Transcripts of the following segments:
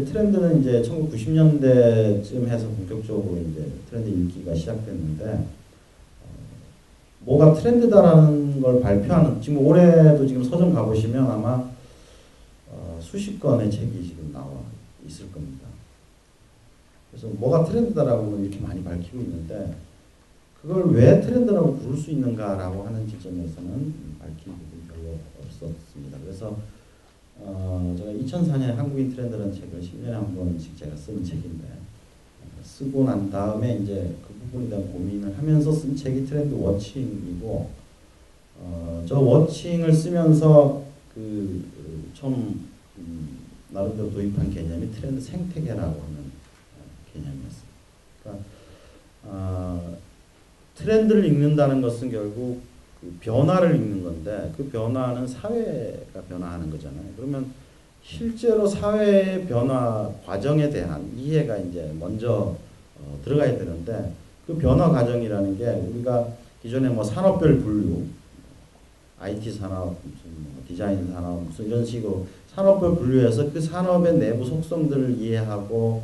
트렌드는 이제 1990년대쯤 해서 본격적으로 이제 트렌드 읽기가 시작됐는데, 뭐가 트렌드다라는 걸 발표하는, 지금 올해도 지금 서점 가보시면 아마 수십 권의 책이 지금 나와 있을 겁니다. 그래서 뭐가 트렌드다라고는 이렇게 많이 밝히고 있는데, 그걸 왜 트렌드라고 부를 수 있는가라고 하는 지점에서는 밝힌 부분이 별로 없었습니다. 그래서 제가 2004년에 한국인 트렌드라는 책을 10년에 한 번씩 제가 쓴 책인데, 쓰고 난 다음에 이제 그 부분에 대한 고민을 하면서 쓴 책이 트렌드 워칭이고, 저 워칭을 쓰면서 처음 나름대로 도입한 개념이 트렌드 생태계라고 하는 개념이었습니다. 그러니까 트렌드를 읽는다는 것은 결국 그 변화를 읽는 건데, 그 변화는 사회가 변화하는 거잖아요. 그러면 실제로 사회의 변화 과정에 대한 이해가 이제 먼저 들어가야 되는데, 그 변화 과정이라는 게 우리가 기존에 뭐 산업별 분류, IT 산업, 무슨 디자인 산업, 무슨 이런 식으로 산업별 분류해서 그 산업의 내부 속성들을 이해하고,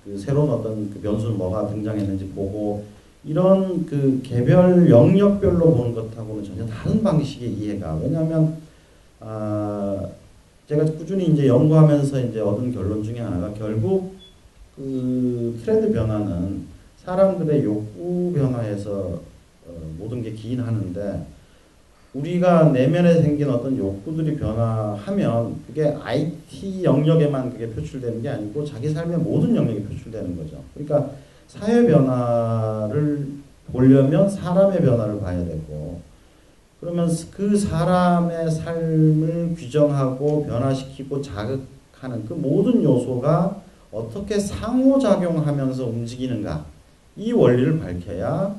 그 새로운 어떤 그 변수는 뭐가 등장했는지 보고, 이런 그 개별 영역별로 보는 것하고는 전혀 다른 방식의 이해가. 왜냐하면 제가 꾸준히 이제 연구하면서 이제 얻은 결론 중에 하나가, 결국 그 트렌드 변화는 사람들의 욕구 변화에서 모든 게 기인하는데, 우리가 내면에 생긴 어떤 욕구들이 변화하면 그게 IT 영역에만 그게 표출되는 게 아니고 자기 삶의 모든 영역에 표출되는 거죠. 그러니까 사회 변화를 보려면 사람의 변화를 봐야 되고, 그러면 그 사람의 삶을 규정하고 변화시키고 자극하는 그 모든 요소가 어떻게 상호작용하면서 움직이는가, 이 원리를 밝혀야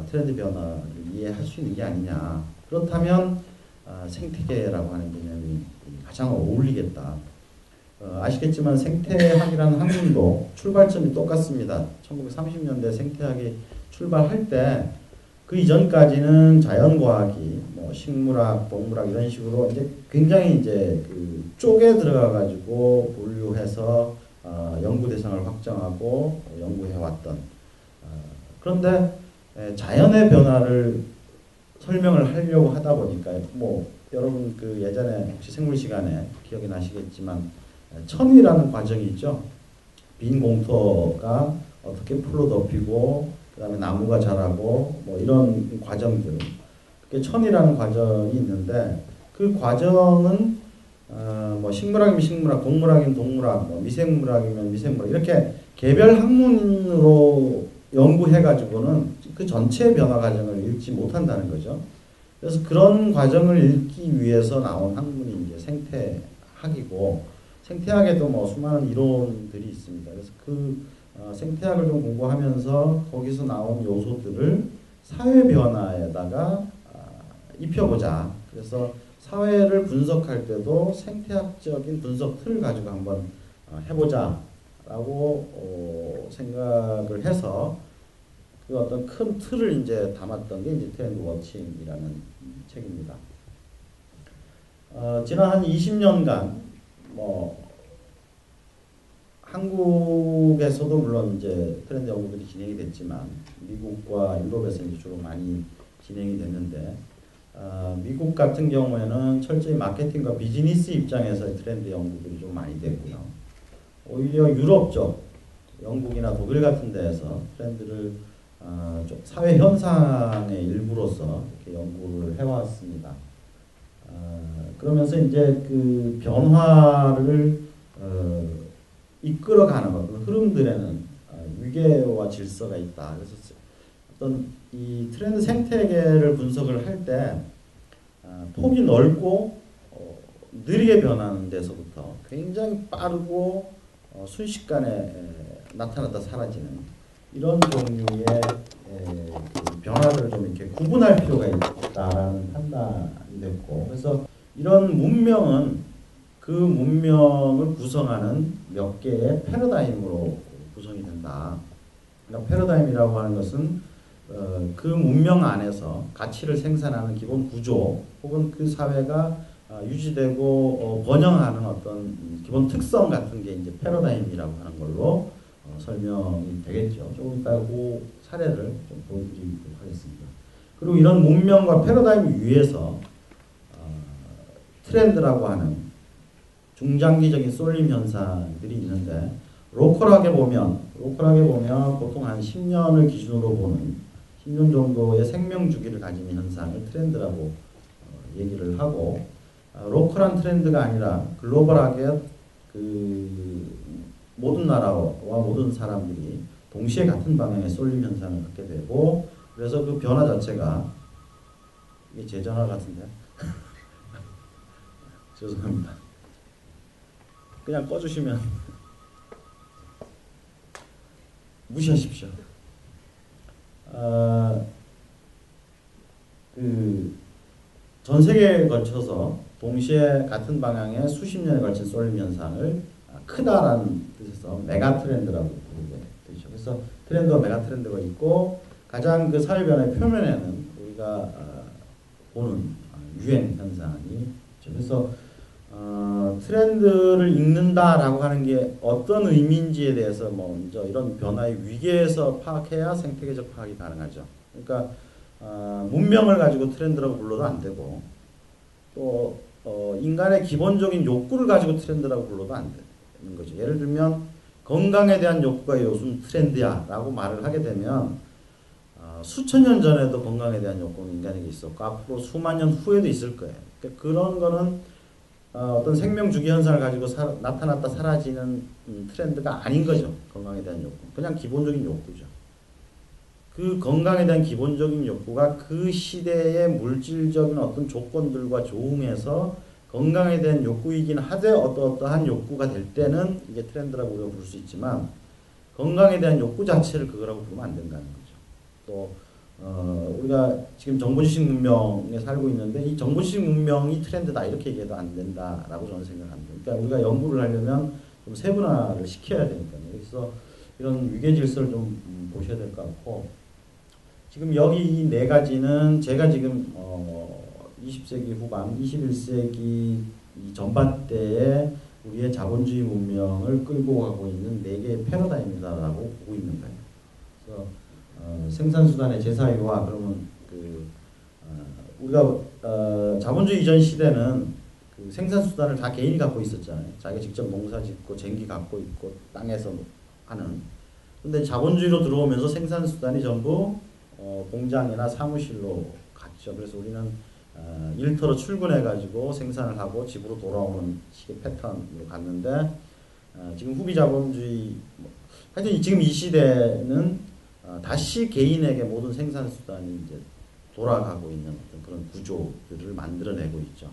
트렌드 변화를 이해할 수 있는 게 아니냐. 그렇다면 생태계라고 하는 개념이 가장 어울리겠다. 아시겠지만 생태학이라는 학문도 출발점이 똑같습니다. 1930년대 생태학이 출발할 때 그 이전까지는 자연과학이 뭐 식물학, 동물학 이런 식으로 이제 굉장히 이제 그 쪽에 들어가 가지고 분류해서 연구 대상을 확정하고 연구해 왔던, 그런데 자연의 변화를 설명을 하려고 하다 보니까, 뭐 여러분 그 예전에 혹시 생물 시간에 기억이 나시겠지만 천위라는 과정이 있죠. 빈 공터가 어떻게 풀로 덮이고 그 다음에 나무가 자라고 뭐 이런 과정들, 그게 천위라는 과정이 있는데, 그 과정은 뭐 식물학이면 식물학, 동물학이면 동물학, 뭐 미생물학이면 미생물학, 이렇게 개별 학문으로 연구해가지고는 그 전체 변화 과정을 읽지 못한다는 거죠. 그래서 그런 과정을 읽기 위해서 나온 학문이 이제 생태학이고, 생태학에도 뭐 수많은 이론들이 있습니다. 그래서 그 생태학을 좀 공부하면서 거기서 나온 요소들을 사회 변화에다가 입혀보자. 그래서 사회를 분석할 때도 생태학적인 분석 틀을 가지고 한번 해보자 라고 생각을 해서 그 어떤 큰 틀을 이제 담았던 게 이제 트렌드 워칭이라는 책입니다. 지난 한 20년간 뭐 한국에서도 물론 이제 트렌드 연구들이 진행이 됐지만, 미국과 유럽에서 이제 주로 많이 진행이 됐는데, 미국 같은 경우에는 철저히 마케팅과 비즈니스 입장에서 트렌드 연구들이 좀 많이 됐고요. 오히려 유럽 쪽, 영국이나 독일 같은 데에서 트렌드를 좀 사회 현상의 일부로서 이렇게 연구를 해왔습니다. 그러면서 이제 그 변화를 이끌어가는 것, 그 흐름들에는 위계와 질서가 있다. 그래서 어떤 이 트렌드 생태계를 분석을 할 때 폭이 넓고 느리게 변하는 데서부터 굉장히 빠르고 순식간에 나타났다 사라지는 이런 종류의 그 변화를 좀 이렇게 구분할 필요가 있다라는 판단이 됐고, 그래서 이런 문명은 그 문명을 구성하는 몇 개의 패러다임으로 구성이 된다. 그러니까 패러다임이라고 하는 것은 그 문명 안에서 가치를 생산하는 기본 구조, 혹은 그 사회가 유지되고 번영하는 어떤 기본 특성 같은 게 이제 패러다임이라고 하는 걸로 설명이 되겠죠. 조금 이따 그 사례를 좀 보여드리도록 하겠습니다. 그리고 이런 문명과 패러다임 위에서 트렌드라고 하는 중장기적인 쏠림 현상들이 있는데 로컬하게 보면 보통 한 10년을 기준으로 보는 10년 정도의 생명 주기를 가진 현상을 트렌드라고 얘기를 하고 로컬한 트렌드가 아니라 글로벌하게 그 모든 나라와 모든 사람들이 동시에 같은 방향의 쏠림 현상을 갖게 되고 그래서 그 변화 자체가 이게 제 전화 같은데 죄송합니다. 그냥 꺼주시면 무시하십시오. 전 세계에 걸쳐서 동시에 같은 방향의 수십 년에 걸친 쏠림 현상을 크다라는 뜻에서 메가 트렌드라고 부르게 되죠. 그래서 트렌드와 메가 트렌드가 있고 가장 그 사회 변화의 표면에는 우리가 보는 유행 현상이 있죠. 그래서 트렌드를 읽는다라고 하는 게 어떤 의미인지에 대해서 먼저 이런 변화의 위계에서 파악해야 생태계적 파악이 가능하죠. 그러니까 문명을 가지고 트렌드라고 불러도 안 되고 또 인간의 기본적인 욕구를 가지고 트렌드라고 불러도 안 되는 거죠. 예를 들면 건강에 대한 욕구가 요즘 트렌드야 라고 말을 하게 되면 수천 년 전에도 건강에 대한 욕구는 인간에게 있었고 앞으로 수만 년 후에도 있을 거예요. 그러니까 그런 거는 어떤 생명 주기 현상을 가지고 나타났다 사라지는 트렌드가 아닌 거죠. 건강에 대한 욕구. 그냥 기본적인 욕구죠. 그 건강에 대한 기본적인 욕구가 그 시대의 물질적인 어떤 조건들과 조응해서 건강에 대한 욕구이긴 하되 어떠한 욕구가 될 때는 이게 트렌드라고 우리가 부를 수 있지만 건강에 대한 욕구 자체를 그거라고 부르면 안 된다는 거죠. 또 우리가 지금 정보지식 문명에 살고 있는데 이 정보지식 문명이 트렌드다 이렇게 얘기해도 안 된다라고 저는 생각합니다. 그러니까 우리가 연구를 하려면 좀 세분화를 시켜야 되니까요. 그래서 이런 위계 질서를 좀 보셔야 될 것 같고 지금 여기 이 네 가지는 제가 지금 20세기 후반, 21세기 전반대에 우리의 자본주의 문명을 끌고 가고 있는 네 개의 패러다임이다라고 보고 있는 거예요. 그래서 생산수단의 제사유화 그러면 우리가 자본주의 이전 시대는 그 생산수단을 다 개인이 갖고 있었잖아요. 자기가 직접 농사 짓고 쟁기 갖고 있고 땅에서 하는. 근데 자본주의로 들어오면서 생산수단이 전부 공장이나 사무실로 갔죠. 그래서 우리는 일터로 출근해가지고 생산을 하고 집으로 돌아오는 식의 패턴으로 갔는데 지금 후기 자본주의 하여튼 지금 이 시대는 다시 개인에게 모든 생산수단이 이제 돌아가고 있는 어떤 그런 구조들을 만들어내고 있죠.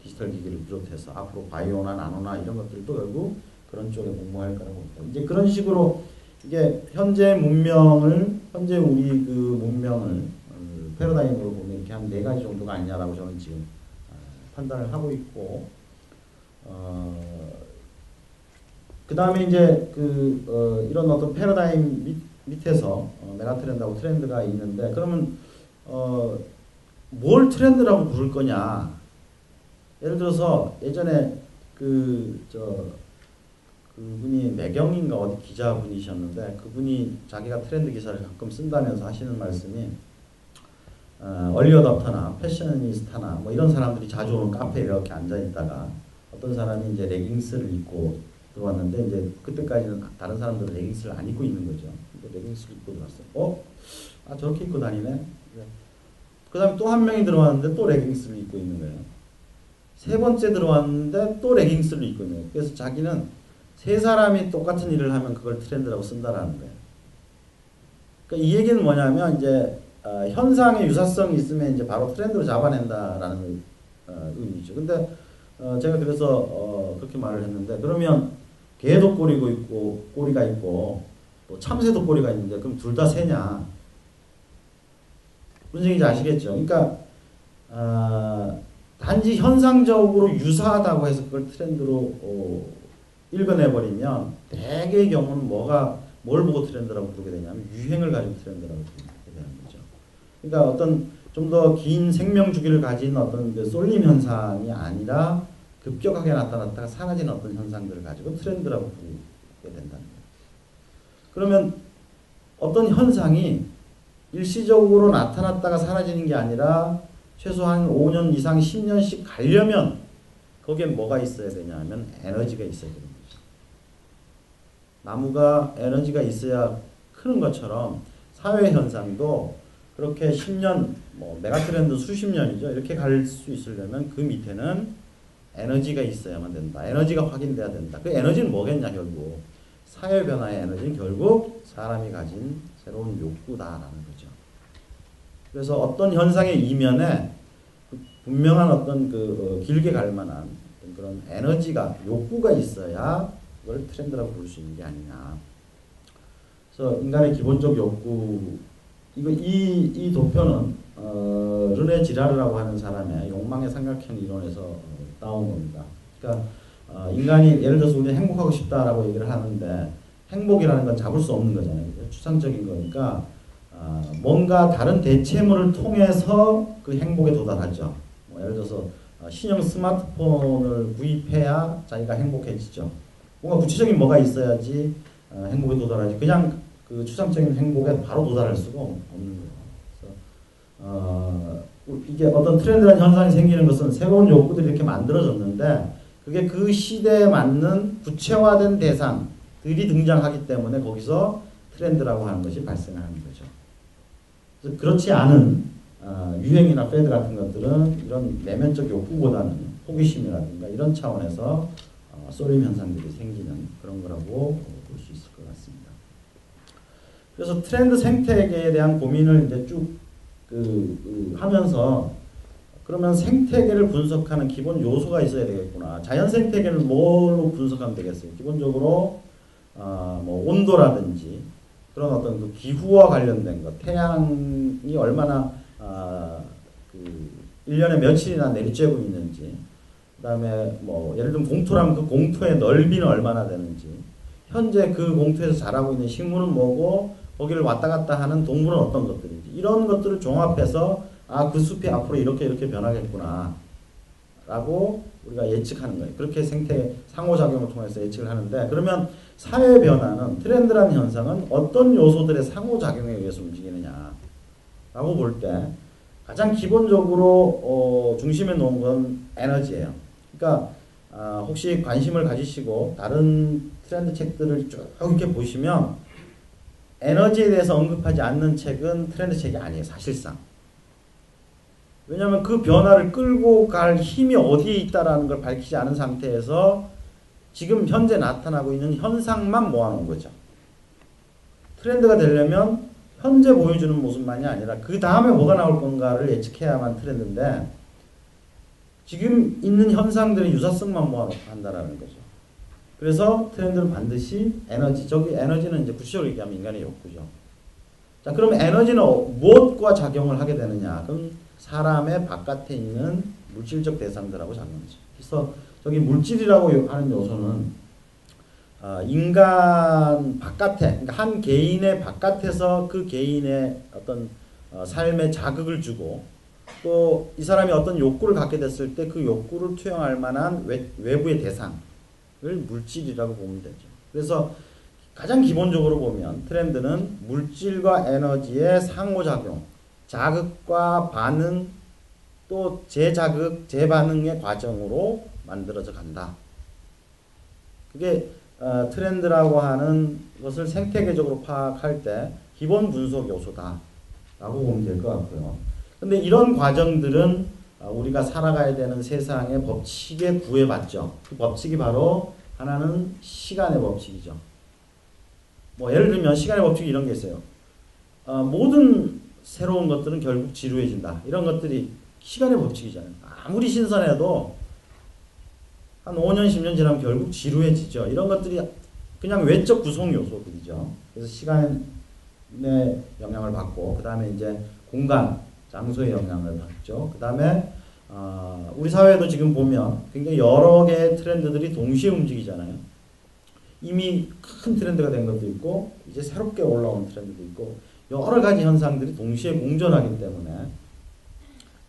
디지털 기기를 비롯해서 앞으로 바이오나 나노나 이런 것들도 결국 그런 쪽에 공부할 거라고 봅니다. 이제 그런 식으로 이게 현재 우리 그 문명을 패러다임으로 보면 이렇게 한 네 가지 정도가 아니냐라고 저는 지금 판단을 하고 있고, 그 다음에 이제 이런 어떤 패러다임 밑에서 메가 트렌드하고 트렌드가 있는데, 그러면 뭘 트렌드라고 부를 거냐? 예를 들어서 예전에 그분이 매경인가 어디 기자분이셨는데 그분이 자기가 트렌드 기사를 가끔 쓴다면서 하시는 말씀이 얼리어답터나 패셔니스타나 뭐 이런 사람들이 자주 오는 카페에 이렇게 앉아 있다가 어떤 사람이 이제 레깅스를 입고 들어왔는데 이제 그때까지는 다른 사람들은 레깅스를 안 입고 있는 거죠. 레깅스를 입고 들어왔어요. 저렇게 입고 다니네. 그 다음에 또 한 명이 들어왔는데 또 레깅스를 입고 있는 거예요. 세 번째 들어왔는데 또 레깅스를 입고 있는 거예요. 그래서 자기는 세 사람이 똑같은 일을 하면 그걸 트렌드라고 쓴다라는 거예요. 그러니까 이 얘기는 뭐냐면 이제 현상의 유사성이 있으면 이제 바로 트렌드로 잡아낸다라는 의미죠. 근데 제가 그래서 그렇게 말을 했는데, 그러면 개도 꼬리가 있고 또 참새도 꼬리가 있는데 그럼 둘 다 새냐? 무슨 얘기인지 아시겠죠? 그러니까 단지 현상적으로 유사하다고 해서 그걸 트렌드로 읽어내버리면 대개의 경우는 뭘 보고 트렌드라고 부르게 되냐면 유행을 가지고 트렌드라고 부르게 되는 거죠. 그러니까 어떤 좀 더 긴 생명 주기를 가진 어떤 그 쏠림 현상이 아니라 급격하게 나타났다가 사라지는 어떤 현상들을 가지고 트렌드라고 부르게 된다는 거예요. 그러면 어떤 현상이 일시적으로 나타났다가 사라지는 게 아니라 최소한 5년 이상 10년씩 가려면 거기에 뭐가 있어야 되냐면 에너지가 있어야 되는 거죠. 나무가 에너지가 있어야 크는 것처럼 사회 현상도 그렇게 10년, 뭐 메가트렌드 수십 년이죠. 이렇게 갈 수 있으려면 그 밑에는 에너지가 있어야만 된다. 에너지가 확인돼야 된다. 그 에너지는 뭐겠냐 결국. 사회 변화의 에너지는 결국 사람이 가진 새로운 욕구다라는 거죠. 그래서 어떤 현상의 이면에 분명한 어떤 길게 갈 만한 그런 에너지가, 욕구가 있어야 그걸 트렌드라고 부를 수 있는 게 아니냐. 그래서 인간의 기본적 욕구, 이 도표는 르네 지라르라고 하는 사람의 욕망의 삼각형 이론에서 나온 겁니다. 그러니까 인간이 예를 들어서 우리 행복하고 싶다라고 얘기를 하는데 행복이라는 건 잡을 수 없는 거잖아요. 추상적인 거니까 뭔가 다른 대체물을 통해서 그 행복에 도달하죠. 뭐 예를 들어서 신형 스마트폰을 구입해야 자기가 행복해지죠. 뭔가 구체적인 뭐가 있어야지 행복에 도달하지. 그냥 그 추상적인 행복에 바로 도달할 수가 없는 거예요. 그래서 이게 어떤 트렌드라는 현상이 생기는 것은 새로운 욕구들이 이렇게 만들어졌는데 그게 그 시대에 맞는 구체화된 대상들이 등장하기 때문에 거기서 트렌드라고 하는 것이 발생하는 거죠. 그래서 그렇지 않은 유행이나 패드 같은 것들은 이런 내면적 욕구보다는 호기심이라든가 이런 차원에서 쏠림 현상들이 생기는 그런 거라고 볼 수 있을 것 같습니다. 그래서 트렌드 생태계에 대한 고민을 이제 쭉 하면서 그러면 생태계를 분석하는 기본 요소가 있어야 되겠구나. 자연 생태계를 뭘로 분석하면 되겠어요? 기본적으로 뭐 온도라든지 그런 어떤 그 기후와 관련된 것, 태양이 얼마나 1년에 며칠이나 내리쬐고 있는지, 그 다음에 뭐 예를 들면 공토라면 그 공토의 넓이는 얼마나 되는지, 현재 그 공토에서 자라고 있는 식물은 뭐고 거기를 왔다 갔다 하는 동물은 어떤 것들인지 이런 것들을 종합해서 그 숲이 앞으로 이렇게 변하겠구나 라고 우리가 예측하는 거예요. 그렇게 생태 상호작용을 통해서 예측을 하는데, 그러면 사회 변화는, 트렌드라는 현상은 어떤 요소들의 상호작용에 의해서 움직이느냐 라고 볼 때 가장 기본적으로 중심에 놓은 건 에너지예요. 그러니까 혹시 관심을 가지시고 다른 트렌드 책들을 쭉 이렇게 보시면 에너지에 대해서 언급하지 않는 책은 트렌드 책이 아니에요. 사실상. 왜냐하면 그 변화를 끌고 갈 힘이 어디에 있다라는 걸 밝히지 않은 상태에서 지금 현재 나타나고 있는 현상만 모아놓은 거죠. 트렌드가 되려면 현재 보여주는 모습만이 아니라 그 다음에 뭐가 나올 건가를 예측해야만 트렌드인데 지금 있는 현상들의 유사성만 모아놓고 한다라는 거죠. 그래서 트렌드는 반드시 에너지, 저기 에너지는 이제 구체적으로 얘기하면 인간의 욕구죠. 자, 그럼 에너지는 무엇과 작용을 하게 되느냐? 그럼 사람의 바깥에 있는 물질적 대상들하고 작용하죠. 그래서 저기 물질이라고 하는 요소는 인간 바깥에, 그러니까 한 개인의 바깥에서 그 개인의 어떤 삶에 자극을 주고 또 이 사람이 어떤 욕구를 갖게 됐을 때 그 욕구를 투영할 만한 외부의 대상을 물질이라고 보면 되죠. 그래서 가장 기본적으로 보면 트렌드는 물질과 에너지의 상호작용, 자극과 반응, 또 재자극, 재반응의 과정으로 만들어져 간다. 그게 트렌드라고 하는 것을 생태계적으로 파악할 때 기본 분석 요소다 라고 보면 될 것 같고요. 근데 이런 과정들은 우리가 살아가야 되는 세상의 법칙에 구애받죠. 그 법칙이 바로 하나는 시간의 법칙이죠. 뭐 예를 들면 시간의 법칙이 이런 게 있어요. 모든 새로운 것들은 결국 지루해진다. 이런 것들이 시간의 법칙이잖아요. 아무리 신선해도 한 5년, 10년 지나면 결국 지루해지죠. 이런 것들이 그냥 외적 구성 요소들이죠. 그래서 시간의 영향을 받고, 그 다음에 이제 공간, 장소의 영향을 받죠. 그 다음에 우리 사회도 지금 보면 굉장히 여러 개의 트렌드들이 동시에 움직이잖아요. 이미 큰 트렌드가 된 것도 있고 이제 새롭게 올라온 트렌드도 있고 여러 가지 현상들이 동시에 공존하기 때문에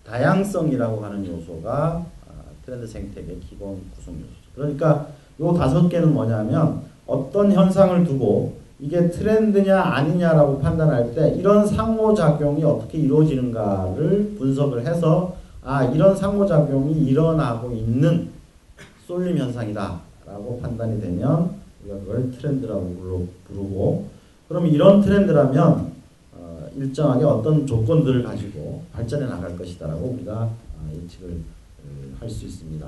다양성이라고 하는 요소가 트렌드 생태계 기본 구성 요소죠. 그러니까 요 5개는 뭐냐면 어떤 현상을 두고 이게 트렌드냐 아니냐라고 판단할 때 이런 상호작용이 어떻게 이루어지는가를 분석을 해서 이런 상호작용이 일어나고 있는 쏠림 현상이다 라고 판단이 되면 우리가 그걸 트렌드라고 부르고, 그럼 이런 트렌드라면 일정하게 어떤 조건들을 가지고 발전해 나갈 것이다 라고 우리가 예측을 할 수 있습니다.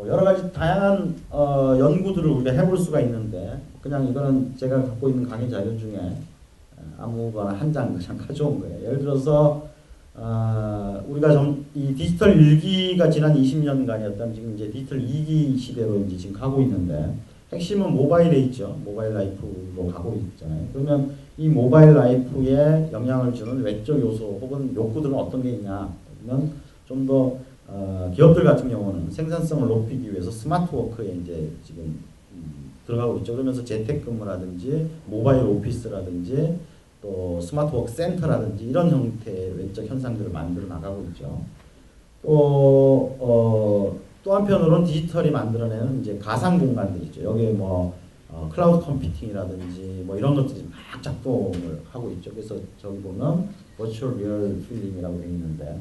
여러 가지 다양한 연구들을 우리가 해볼 수가 있는데, 그냥 이거는 제가 갖고 있는 강의 자료 중에 아무거나 한 장 그냥 가져온 거예요. 예를 들어서 우리가 이 디지털 1기가 지난 20년간이었다면 지금 이제 디지털 2기 시대로 이제 지금 가고 있는데, 핵심은 모바일에 있죠. 모바일 라이프로 가고 있잖아요. 그러면 이 모바일 라이프에 영향을 주는 외적 요소 혹은 욕구들은 어떤 게 있냐? 그러면 좀 더 기업들 같은 경우는 생산성을 높이기 위해서 스마트 워크에 이제 지금 들어가고 있죠. 그러면서 재택근무라든지 모바일 오피스라든지 또 스마트 워크 센터라든지 이런 형태의 외적 현상들을 만들어 나가고 있죠. 또 한편으로는 디지털이 만들어내는 이제 가상 공간들 있죠. 여기에 뭐 클라우드 컴퓨팅이라든지 뭐 이런 것들이 막 작동을 하고 있죠. 그래서 저기 보면 버추얼 리얼 필름이라고 되어 있는데,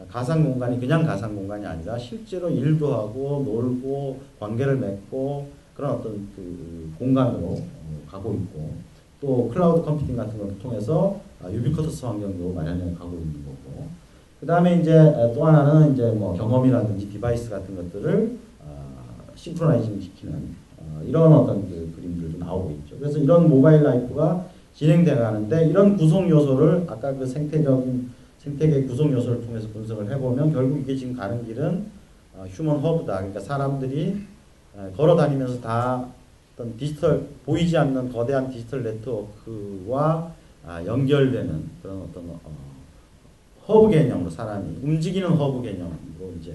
가상 공간이 그냥 가상 공간이 아니라 실제로 일도 하고 놀고 관계를 맺고 그런 어떤 그 공간으로 가고 있고, 또 클라우드 컴퓨팅 같은 걸 통해서 유비쿼터스 환경도 마련해 가고 있는 거고, 그 다음에 이제 또 하나는 이제 뭐 경험이라든지 디바이스 같은 것들을 싱크로나이징 시키는 이런 어떤 그 그림들도 나오고 있죠. 그래서 이런 모바일 라이프가 진행돼 가는데, 이런 구성 요소를 아까 그 생태계 구성 요소를 통해서 분석을 해보면 결국 이게 지금 가는 길은 휴먼 허브다. 그러니까 사람들이 걸어 다니면서 다 어떤 디지털, 보이지 않는 거대한 디지털 네트워크와 연결되는 그런 어떤 허브 개념으로, 사람이 움직이는 허브 개념으로 이제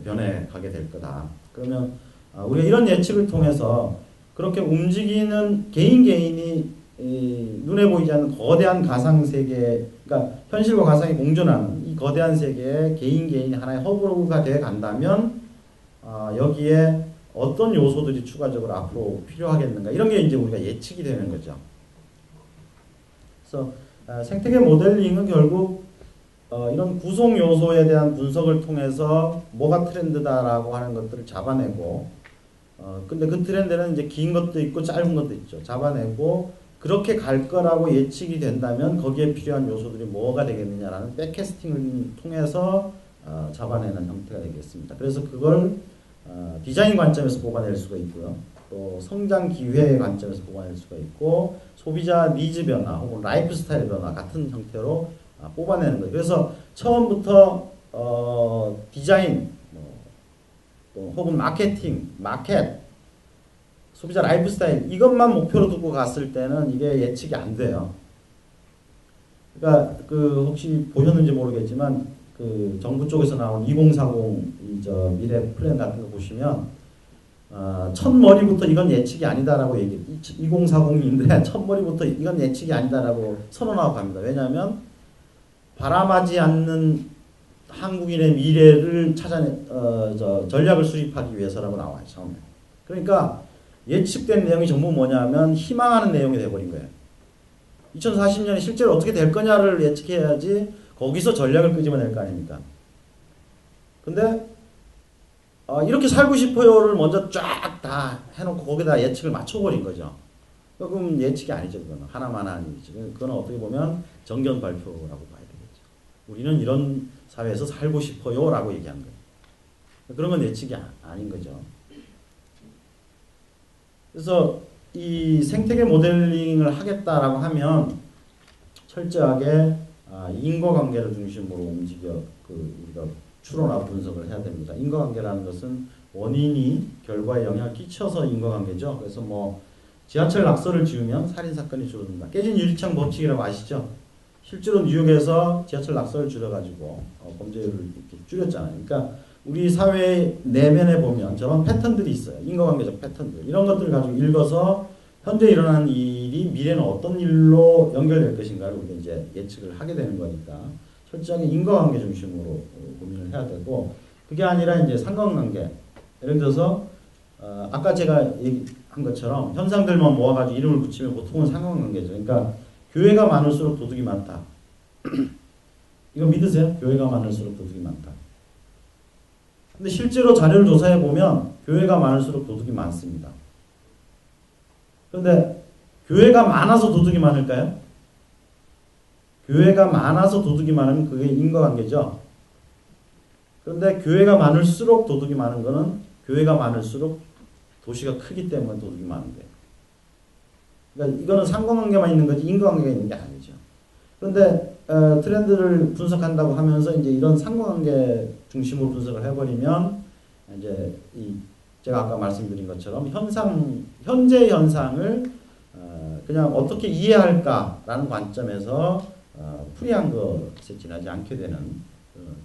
변해가게 될 거다. 그러면 우리가 이런 예측을 통해서 그렇게 움직이는 개인이 눈에 보이지 않는 거대한 가상 세계, 그러니까 현실과 가상이 공존하는 이 거대한 세계에 개인이 하나의 허브가 되어 간다면 여기에 어떤 요소들이 추가적으로 앞으로 필요하겠는가, 이런 게 이제 우리가 예측이 되는 거죠. 그래서 생태계 모델링은 결국 이런 구성 요소에 대한 분석을 통해서 뭐가 트렌드다라고 하는 것들을 잡아내고, 근데 그 트렌드는 이제 긴 것도 있고 짧은 것도 있죠. 잡아내고 그렇게 갈 거라고 예측이 된다면 거기에 필요한 요소들이 뭐가 되겠느냐라는 백캐스팅을 통해서 잡아내는 형태가 되겠습니다. 그래서 그걸 디자인 관점에서 뽑아낼 수가 있고요. 또 성장 기회의 관점에서 뽑아낼 수가 있고, 소비자 니즈 변화 혹은 라이프 스타일 변화 같은 형태로 뽑아내는 거예요. 그래서 처음부터 디자인 또 혹은 마케팅, 소비자 라이프 스타일 이것만 목표로 두고 갔을 때는 이게 예측이 안 돼요. 그러니까 그 혹시 보셨는지 모르겠지만 그 정부 쪽에서 나온 2040 미래 플랜 같은 거 보시면 첫 머리부터 이건 예측이 아니다라고 2040인데 첫 머리부터 이건 예측이 아니다라고 선언하고 갑니다. 왜냐하면 바람하지 않는 한국인의 미래를 전략을 수립하기 위해서라고 나와요, 처음에. 그러니까 예측된 내용이 전부 뭐냐면 희망하는 내용이 돼버린 거예요. 2040년에 실제로 어떻게 될 거냐를 예측해야지 거기서 전략을 끄집어낼 거 아닙니까? 근데 이렇게 살고 싶어요를 먼저 쫙 다 해놓고 거기다 예측을 맞춰버린 거죠. 그럼 예측이 아니죠. 그거는 하나만 아니죠. 그거는 어떻게 보면 정견 발표라고 봐야 되겠죠. 우리는 이런 사회에서 살고 싶어요 라고 얘기한 거예요. 그런 건 예측이 아닌 거죠. 그래서 이 생태계 모델링을 하겠다라고 하면 철저하게 인과관계를 중심으로 우리가 추론하고 분석을 해야 됩니다. 인과관계라는 것은 원인이 결과에 영향을 끼쳐서 인과관계죠. 그래서 뭐 지하철 낙서를 지우면 살인사건이 줄어든다. 깨진 유리창 법칙이라고 아시죠? 실제로 뉴욕에서 지하철 낙서를 줄여가지고 범죄율을 이렇게 줄였잖아요. 그러니까 우리 사회 내면에 보면 저런 패턴들이 있어요. 인과관계적 패턴들. 이런 것들을 가지고 읽어서 현재 일어나는 일이 미래는 어떤 일로 연결될 것인가를 우리가 이제 예측을 하게 되는 거니까 철저하게 인과관계 중심으로 고민을 해야 되고, 그게 아니라 이제 상관관계. 예를 들어서 아까 제가 얘기한 것처럼 현상들만 모아가지고 이름을 붙이면 보통은 상관관계죠. 그러니까 교회가 많을수록 도둑이 많다. 이거 믿으세요? 교회가 많을수록 도둑이 많다. 근데 실제로 자료를 조사해 보면 교회가 많을수록 도둑이 많습니다. 그런데 교회가 많아서 도둑이 많을까요? 교회가 많아서 도둑이 많으면 그게 인과관계죠. 그런데 교회가 많을수록 도둑이 많은 거는 교회가 많을수록 도시가 크기 때문에 도둑이 많은 거예요. 그러니까 이거는 상관관계만 있는 거지 인과관계가 있는 게 아니죠. 그런데 트렌드를 분석한다고 하면서 이제 이런 상관관계 중심으로 분석을 해버리면 이제 제가 아까 말씀드린 것처럼 현재 현상을 그냥 어떻게 이해할까라는 관점에서 풀이한 것에 지나지 않게 되는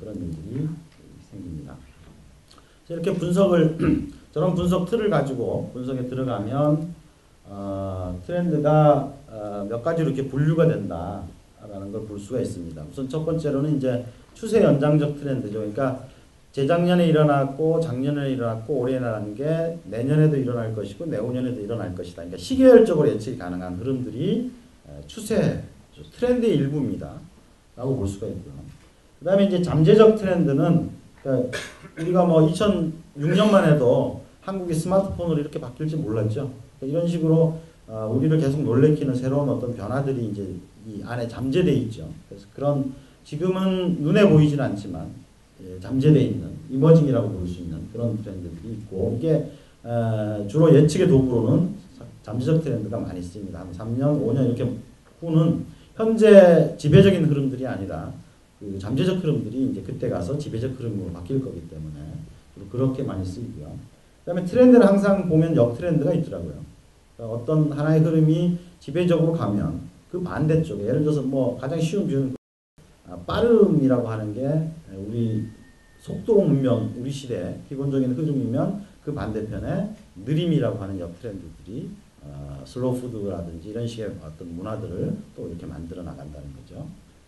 그런 일들이 생깁니다. 이렇게 저런 분석 틀을 가지고 분석에 들어가면 트렌드가 몇 가지로 이렇게 분류가 된다라는 걸 볼 수가 있습니다. 우선 첫 번째로는 이제 추세 연장적 트렌드죠. 그러니까 재작년에 일어났고 작년에 일어났고 올해 일어난 게 내년에도 일어날 것이고 내후년에도 일어날 것이다. 그러니까 시계열적으로 예측이 가능한 흐름들이 추세, 트렌드의 일부입니다. 라고 볼 수가 있고요. 그 다음에 이제 잠재적 트렌드는 그러니까 우리가 뭐 2006년만 해도 한국이 스마트폰으로 이렇게 바뀔지 몰랐죠. 그러니까 이런 식으로 우리를 계속 놀래키는 새로운 어떤 변화들이 이제 이 안에 잠재되어 있죠. 그래서 그런 지금은 눈에 보이지는 않지만 잠재되어 있는 이머징이라고 부를 수 있는 그런 트렌드들이 있고, 이게 주로 예측의 도구로는 잠재적 트렌드가 많이 쓰입니다. 한 3년, 5년 이렇게 후는 현재 지배적인 흐름들이 아니라 그 잠재적 흐름들이 이제 그때 가서 지배적 흐름으로 바뀔 거기 때문에 그렇게 많이 쓰이고요. 그 다음에 트렌드는 항상 보면 역트렌드가 있더라고요. 그러니까 어떤 하나의 흐름이 지배적으로 가면 그 반대쪽에, 예를 들어서 뭐 가장 쉬운 비유는 빠름이라고 하는 게 우리 속도 문명, 우리 시대의 기본적인 흐름이면 그 반대편에 느림이라고 하는 역트렌드들이 슬로우 푸드라든지 이런 식의 어떤 문화들을 또 이렇게 만들어 나간다는 거죠.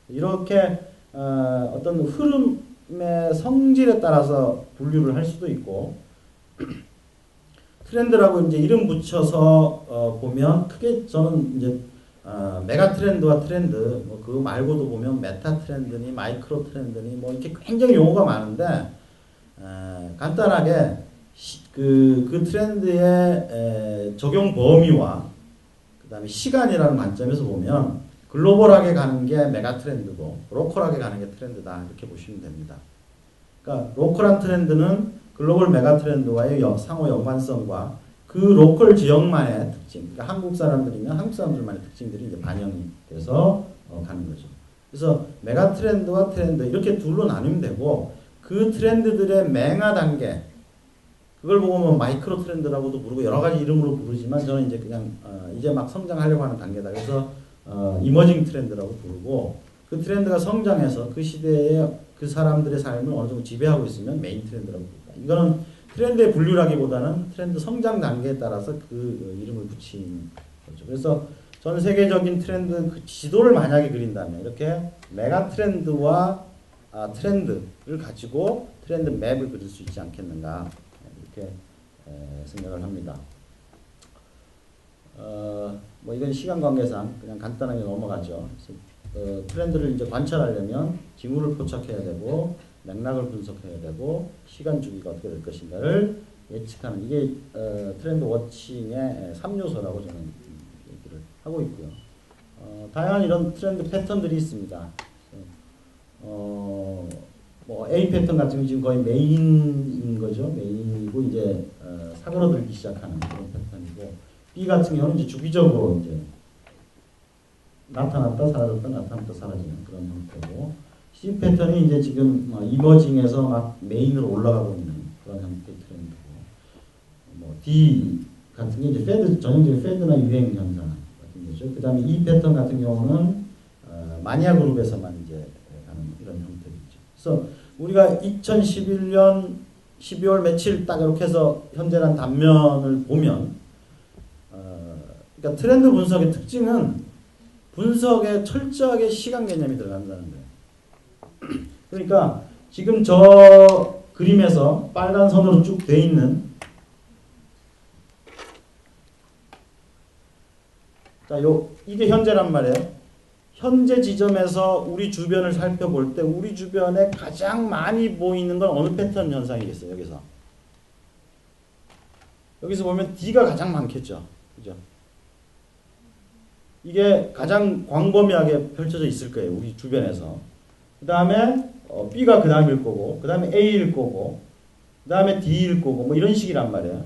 이렇게 어떤 흐름의 성질에 따라서 분류를 할 수도 있고, 트렌드라고 이제 이름 붙여서 보면 크게 저는 이제 메가 트렌드와 트렌드, 뭐 그거 말고도 보면 메타 트렌드니 마이크로 트렌드니 뭐 이렇게 굉장히 용어가 많은데 간단하게 그 트렌드의 적용 범위와 그 다음에 시간이라는 관점에서 보면 글로벌하게 가는 게 메가 트렌드고 로컬하게 가는 게 트렌드다, 이렇게 보시면 됩니다. 그러니까 로컬한 트렌드는 글로벌 메가 트렌드와의 상호 연관성과 그 로컬 지역만의 특징, 그러니까 한국 사람들이면 한국 사람들만의 특징들이 이제 반영이 돼서 가는 거죠. 그래서 메가 트렌드와 트렌드 이렇게 둘로 나누면 되고, 그 트렌드들의 맹화 단계, 그걸 보고 뭐 마이크로 트렌드라고도 부르고 여러 가지 이름으로 부르지만 저는 이제 그냥 이제 막 성장하려고 하는 단계다. 그래서 이머징 트렌드라고 부르고, 그 트렌드가 성장해서 그 시대의 그 사람들의 삶을 어느 정도 지배하고 있으면 메인 트렌드라고 부릅니다. 이거는 트렌드의 분류라기보다는 트렌드 성장 단계에 따라서 그 이름을 붙이는 거죠. 그래서 전 세계적인 트렌드 그 지도를 만약에 그린다면 이렇게 메가 트렌드와 트렌드를 가지고 트렌드 맵을 그릴 수 있지 않겠는가, 이렇게 생각을 합니다. 뭐 이건 시간 관계상 그냥 간단하게 넘어가죠. 그래서 트렌드를 이제 관찰하려면 징후를 포착해야 되고 맥락을 분석해야 되고 시간 주기가 어떻게 될 것인가를 예측하는, 이게 트렌드 워칭의 3요소라고 저는 얘기를 하고 있고요. 다양한 이런 트렌드 패턴들이 있습니다. 뭐 A 패턴 같은 경우 지금 거의 메인인 거죠. 메인이고 이제 사그러들기 시작하는 그런 패턴이고, B 같은 경우는 이제 주기적으로 이제 나타났다 사라졌다 나타났다 사라지는 그런 형태고, C 패턴이 이제 지금 이머징에서 막 메인으로 올라가고 있는 그런 형태의 트렌드고, 뭐 D 같은 게 이제 전형적인 패드나 유행 현상 같은 거죠. 그 다음에 E 패턴 같은 경우는 마니아 그룹에서만 이제 가는 이런 형태이죠. 그래서 우리가 2011년 12월 며칠 딱 이렇게 해서 현재란 단면을 보면, 그러니까 트렌드 분석의 특징은 분석에 철저하게 시간 개념이 들어간다는 거예요. 그러니까 지금 저 그림에서 빨간 선으로 쭉 돼 있는 자, 이게 현재란 말이에요. 현재 지점에서 우리 주변을 살펴볼 때 우리 주변에 가장 많이 보이는 건 어느 패턴 현상이겠어요, 여기서. 여기서 보면 D가 가장 많겠죠. 그죠? 이게 가장 광범위하게 펼쳐져 있을 거예요, 우리 주변에서. 그 다음에 B가 그 다음일 거고, 그 다음에 A일 거고, 그 다음에 D일 거고, 뭐 이런 식이란 말이에요.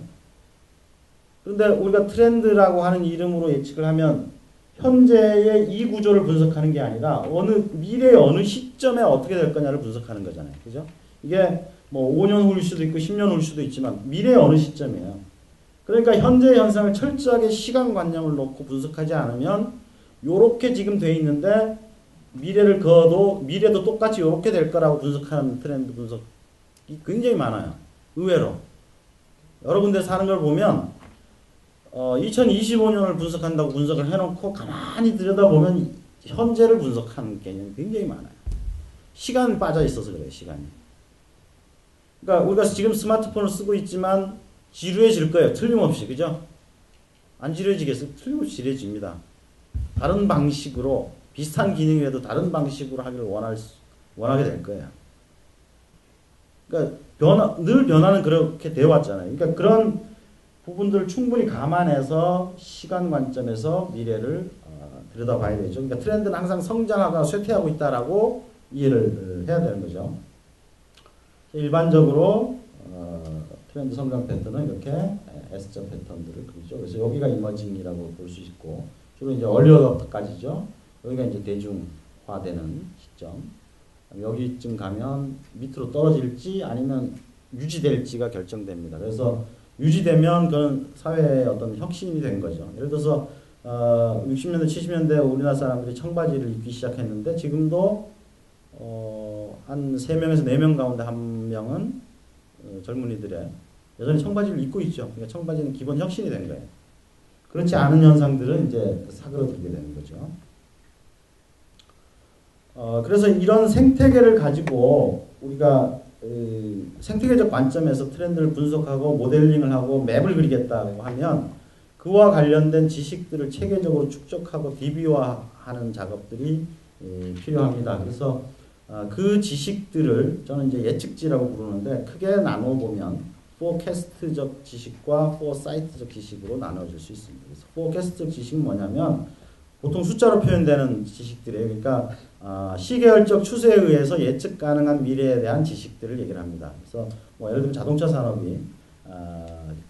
그런데 우리가 트렌드라고 하는 이름으로 예측을 하면 현재의 이 구조를 분석하는 게 아니라 미래의 어느 시점에 어떻게 될 거냐를 분석하는 거잖아요. 그죠? 이게 뭐 5년 후일 수도 있고 10년 후일 수도 있지만 미래의 어느 시점이에요. 그러니까 현재의 현상을 철저하게 시간관념을 놓고 분석하지 않으면 요렇게 지금 돼 있는데 미래를 그어도 미래도 똑같이 요렇게 될 거라고 분석하는 트렌드 분석이 굉장히 많아요. 의외로. 여러 군데 사는 걸 보면 2025년을 분석한다고 분석을 해놓고 가만히 들여다보면 현재를 분석하는 개념이 굉장히 많아요. 시간이 빠져 있어서 그래요, 시간이. 그러니까 우리가 지금 스마트폰을 쓰고 있지만 지루해질 거예요. 틀림없이. 그죠? 안 지루해지겠어요? 틀림없이 지루해집니다. 다른 방식으로 비슷한 기능이라도 다른 방식으로 하기를 원하게 될 거예요. 그러니까 늘 변화는 그렇게 되어 왔잖아요. 그러니까 그런 부분들을 충분히 감안해서 시간 관점에서 미래를 들여다봐야 되죠. 그러니까 트렌드는 항상 성장하거나 쇠퇴하고 있다라고 이해를 해야 되는 거죠. 일반적으로 트렌드 성장 패턴은 이렇게 S자 패턴들을 그리죠. 그래서 여기가 이머징이라고 볼 수 있고 주로 이제 얼리 어댑터까지죠. 여기가 이제 대중화되는 시점. 여기쯤 가면 밑으로 떨어질지 아니면 유지될지가 결정됩니다. 그래서 유지되면 그건 사회의 어떤 혁신이 된 거죠. 예를 들어서 60년대, 70년대 우리나라 사람들이 청바지를 입기 시작했는데 지금도 한 3명에서 4명 가운데 1명은 젊은이들의 여전히 청바지를 입고 있죠. 그러니까 청바지는 기본 혁신이 된 거예요. 그렇지 않은 현상들은 이제 사그러들게 되는 거죠. 그래서 이런 생태계를 가지고 우리가 생태계적 관점에서 트렌드를 분석하고 모델링을 하고 맵을 그리겠다고 하면 그와 관련된 지식들을 체계적으로 축적하고 DB화하는 작업들이 필요합니다. 그래서 그 지식들을 저는 이제 예측지라고 부르는데 크게 나눠보면 포캐스트적 지식과 포사이트적 지식으로 나눠질 수 있습니다. 그래서 포캐스트적 지식은 뭐냐면 보통 숫자로 표현되는 지식들이에요. 그러니까 시계열적 추세에 의해서 예측 가능한 미래에 대한 지식들을 얘기를 합니다. 그래서 뭐 예를 들면 자동차 산업이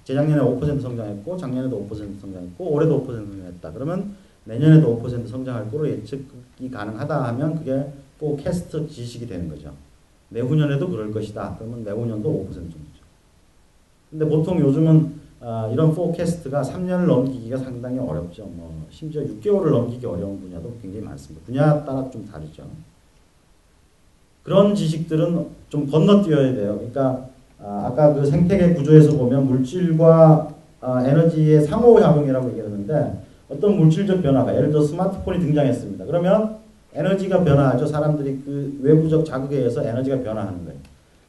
재작년에 5% 성장했고 작년에도 5% 성장했고 올해도 5% 성장했다. 그러면 내년에도 5% 성장할 거로 예측이 가능하다 하면 그게 포캐스트 지식이 되는 거죠. 내후년에도 그럴 것이다. 그러면 내후년도 5% 정도죠. 근데 보통 요즘은 이런 포캐스트가 3년을 넘기기가 상당히 어렵죠. 뭐 심지어 6개월을 넘기기 어려운 분야도 굉장히 많습니다. 분야에 따라 좀 다르죠. 그런 지식들은 좀 건너뛰어야 돼요. 그러니까 아까 그 생태계 구조에서 보면 물질과 에너지의 상호작용이라고 얘기하는데 어떤 물질적 변화가 예를 들어 스마트폰이 등장했습니다. 그러면 에너지가 변화하죠. 사람들이 그 외부적 자극에 의해서 에너지가 변화하는 거예요.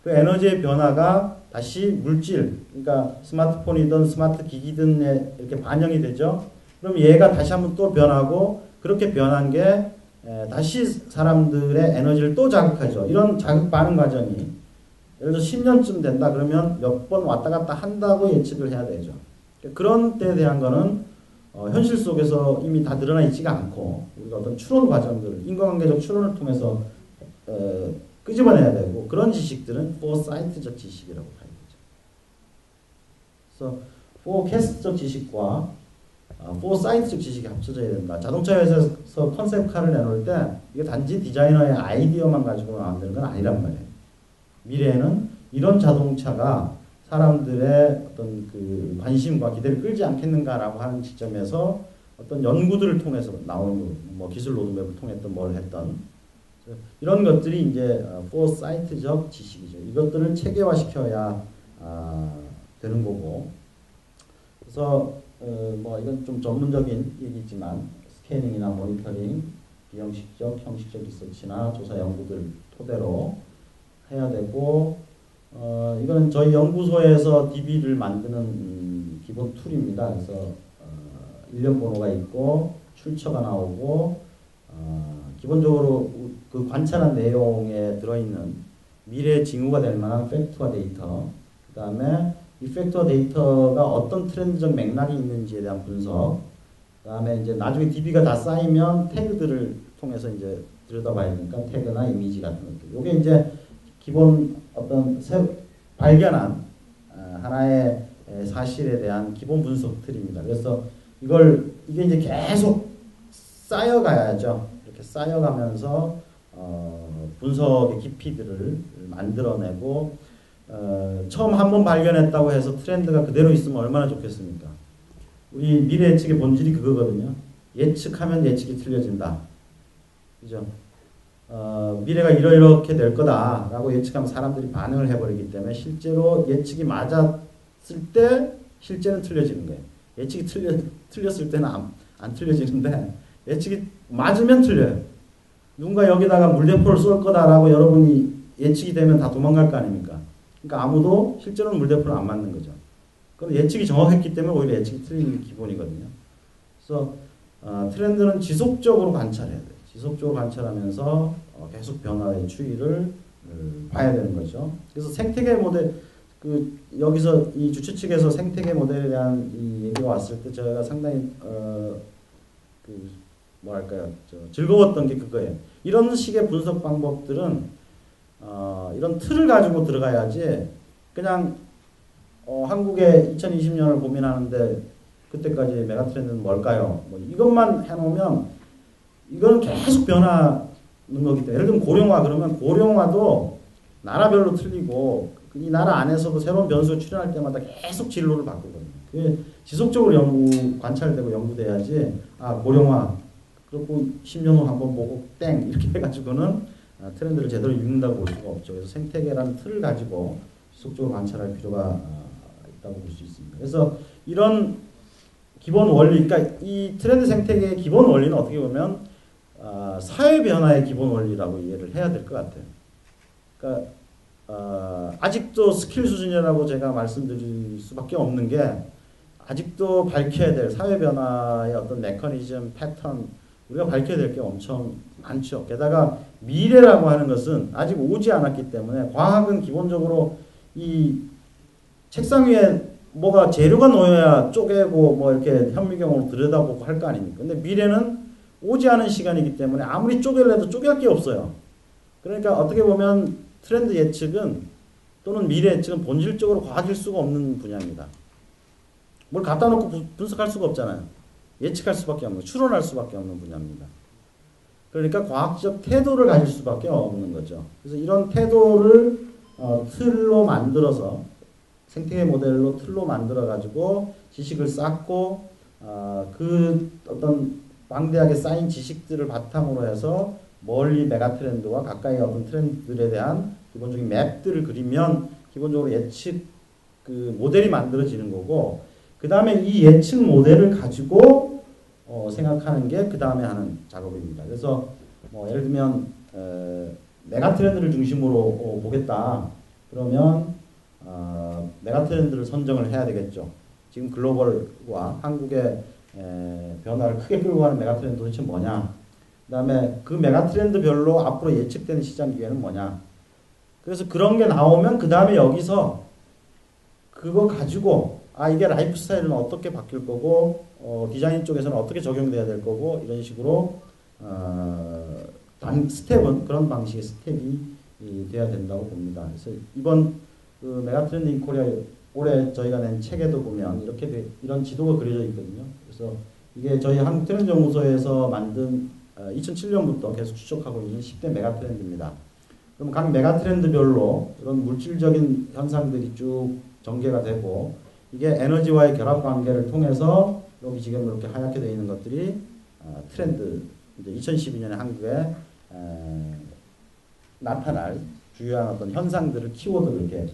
그 에너지의 변화가 다시 물질, 그러니까 스마트폰이든 스마트 기기든 이렇게 반영이 되죠. 그럼 얘가 다시 한번 또 변하고 그렇게 변한 게 다시 사람들의 에너지를 또 자극하죠. 이런 자극 반응 과정이 예를 들어 10년쯤 된다 그러면 몇 번 왔다 갔다 한다고 예측을 해야 되죠. 그런 때에 대한 거는 현실 속에서 이미 다 드러나 있지가 않고 우리가 어떤 추론 과정들을 인과관계적 추론을 통해서 끄집어내야 되고 그런 지식들은 포사이트적 지식이라고 봐야 되죠. 그래서 포캐스트적 지식과 포사이트적 지식이 합쳐져야 된다. 자동차 회사에서 컨셉카를 내놓을 때 이게 단지 디자이너의 아이디어만 가지고 만드는 건 아니란 말이에요. 미래에는 이런 자동차가 사람들의 어떤 그 관심과 기대를 끌지 않겠는가라고 하는 지점에서 어떤 연구들을 통해서 나오는 뭐 기술 로드맵을 통했던 뭘 했던 이런 것들이 이제 포사이트적 지식이죠. 이것들을 체계화시켜야 되는 거고. 그래서 뭐 이건 좀 전문적인 얘기지만 스캐닝이나 모니터링, 비형식적, 형식적 리서치나 조사 연구들 토대로 해야 되고, 이거는 저희 연구소에서 DB를 만드는 기본 툴입니다. 그래서 일련 번호가 있고 출처가 나오고 기본적으로 그 관찰한 내용에 들어있는 미래 징후가 될 만한 팩트와 데이터, 그 다음에 이 팩트와 데이터가 어떤 트렌드적 맥락이 있는지에 대한 분석, 그 다음에 이제 나중에 DB가 다 쌓이면 태그들을 통해서 이제 들여다봐야 되니까 태그나 이미지 같은 것들. 요게 이제 기본 어떤 발견한 하나의 사실에 대한 기본 분석 틀입니다. 그래서 이게 이제 계속 쌓여가야죠. 이렇게 쌓여가면서 분석의 깊이들을 만들어내고, 처음 한번 발견했다고 해서 트렌드가 그대로 있으면 얼마나 좋겠습니까? 우리 미래 예측의 본질이 그거거든요. 예측하면 예측이 틀려진다. 그죠? 미래가 이렇게 될 거다라고 예측하면 사람들이 반응을 해버리기 때문에 실제로 예측이 맞았을 때 실제는 틀려지는 거예요. 예측이 틀렸을 때는 안 틀려지는데 예측이 맞으면 틀려요. 누군가 여기다가 물대포를 쏠 거다라고 여러분이 예측이 되면 다 도망갈 거 아닙니까? 그러니까 아무도 실제로는 물대포를 안 맞는 거죠. 그럼 예측이 정확했기 때문에 오히려 예측이 틀리는 게 기본이거든요. 그래서 트렌드는 지속적으로 관찰해야 돼요. 지속적으로 관찰하면서 계속 변화의 추이를 봐야 되는 거죠. 그래서 생태계 모델, 여기서 이 주최 측에서 생태계 모델에 대한 이 얘기가 왔을 때 제가 상당히 뭐랄까요, 즐거웠던 게 그거예요. 이런 식의 분석 방법들은 이런 틀을 가지고 들어가야지 그냥 한국의 2020년을 고민하는데 그때까지 메가트렌드는 뭘까요? 뭐 이것만 해놓으면 이거는 계속 변하는 거기 때문에, 예를 들면 고령화 그러면 고령화도 나라별로 틀리고 이 나라 안에서도 새로운 변수가 출현할 때마다 계속 진로를 바꾸거든요. 그게 지속적으로 관찰되고 연구돼야지, 고령화 그리고 10년 후 한번 보고 땡 이렇게 해가지고는 트렌드를 제대로 읽는다고 볼 수가 없죠. 그래서 생태계라는 틀을 가지고 지속적으로 관찰할 필요가 있다고 볼 수 있습니다. 그래서 이런 기본 원리, 그러니까 이 트렌드 생태계의 기본 원리는 어떻게 보면 사회 변화의 기본 원리라고 이해를 해야 될 것 같아요. 그러니까 아직도 스킬 수준이라고 제가 말씀드릴 수밖에 없는 게, 아직도 밝혀야 될 사회 변화의 어떤 메커니즘, 패턴, 우리가 밝혀야 될 게 엄청 많죠. 게다가 미래라고 하는 것은 아직 오지 않았기 때문에, 과학은 기본적으로 이 책상 위에 뭐가 재료가 놓여야 쪼개고 뭐 이렇게 현미경으로 들여다보고 할 거 아닙니까? 근데 미래는 오지 않은 시간이기 때문에 아무리 쪼갤래도 쪼갤 게 없어요. 그러니까 어떻게 보면 트렌드 예측은, 또는 미래 예측은 본질적으로 과학일 수가 없는 분야입니다. 뭘 갖다 놓고 분석할 수가 없잖아요. 예측할 수밖에 없는, 추론할 수밖에 없는 분야입니다. 그러니까 과학적 태도를 가질 수밖에 없는 거죠. 그래서 이런 태도를 틀로 만들어서, 생태계 모델로 틀로 만들어 가지고 지식을 쌓고, 그 어떤 방대하게 쌓인 지식들을 바탕으로 해서 멀리 메가트렌드와 가까이 어떤 트렌드들에 대한 기본적인 맵들을 그리면 기본적으로 예측 모델이 만들어지는 거고, 그 다음에 이 예측 모델을 가지고 생각하는 게 그 다음에 하는 작업입니다. 그래서 뭐 예를 들면 메가트렌드를 중심으로 보겠다 그러면 메가트렌드를 선정을 해야 되겠죠. 지금 글로벌과 한국의 변화를 크게 끌고 가는 메가트렌드 도대체 뭐냐, 그 다음에 그 메가트렌드별로 앞으로 예측되는 시장 기회는 뭐냐. 그래서 그런 게 나오면 그 다음에 여기서 그거 가지고 이게 라이프 스타일은 어떻게 바뀔 거고, 디자인 쪽에서는 어떻게 적용돼야 될 거고, 이런 식으로 스텝은 그런 방식의 스텝이 돼야 된다고 봅니다. 그래서 이번 메가트렌드 인 코리아 올해 저희가 낸 책에도 보면 이런 지도가 그려져 있거든요. 그래서 이게 저희 한국트렌드연구소에서 만든 2007년부터 계속 추적하고 있는 10대 메가트렌드입니다. 그럼 각 메가트렌드별로 이런 물질적인 현상들이 쭉 전개가 되고, 이게 에너지와의 결합 관계를 통해서 여기 지금 이렇게 하얗게 되어 있는 것들이 트렌드, 이제 2012년에 한국에 나타날 주요한 어떤 현상들을, 키워드를 이렇게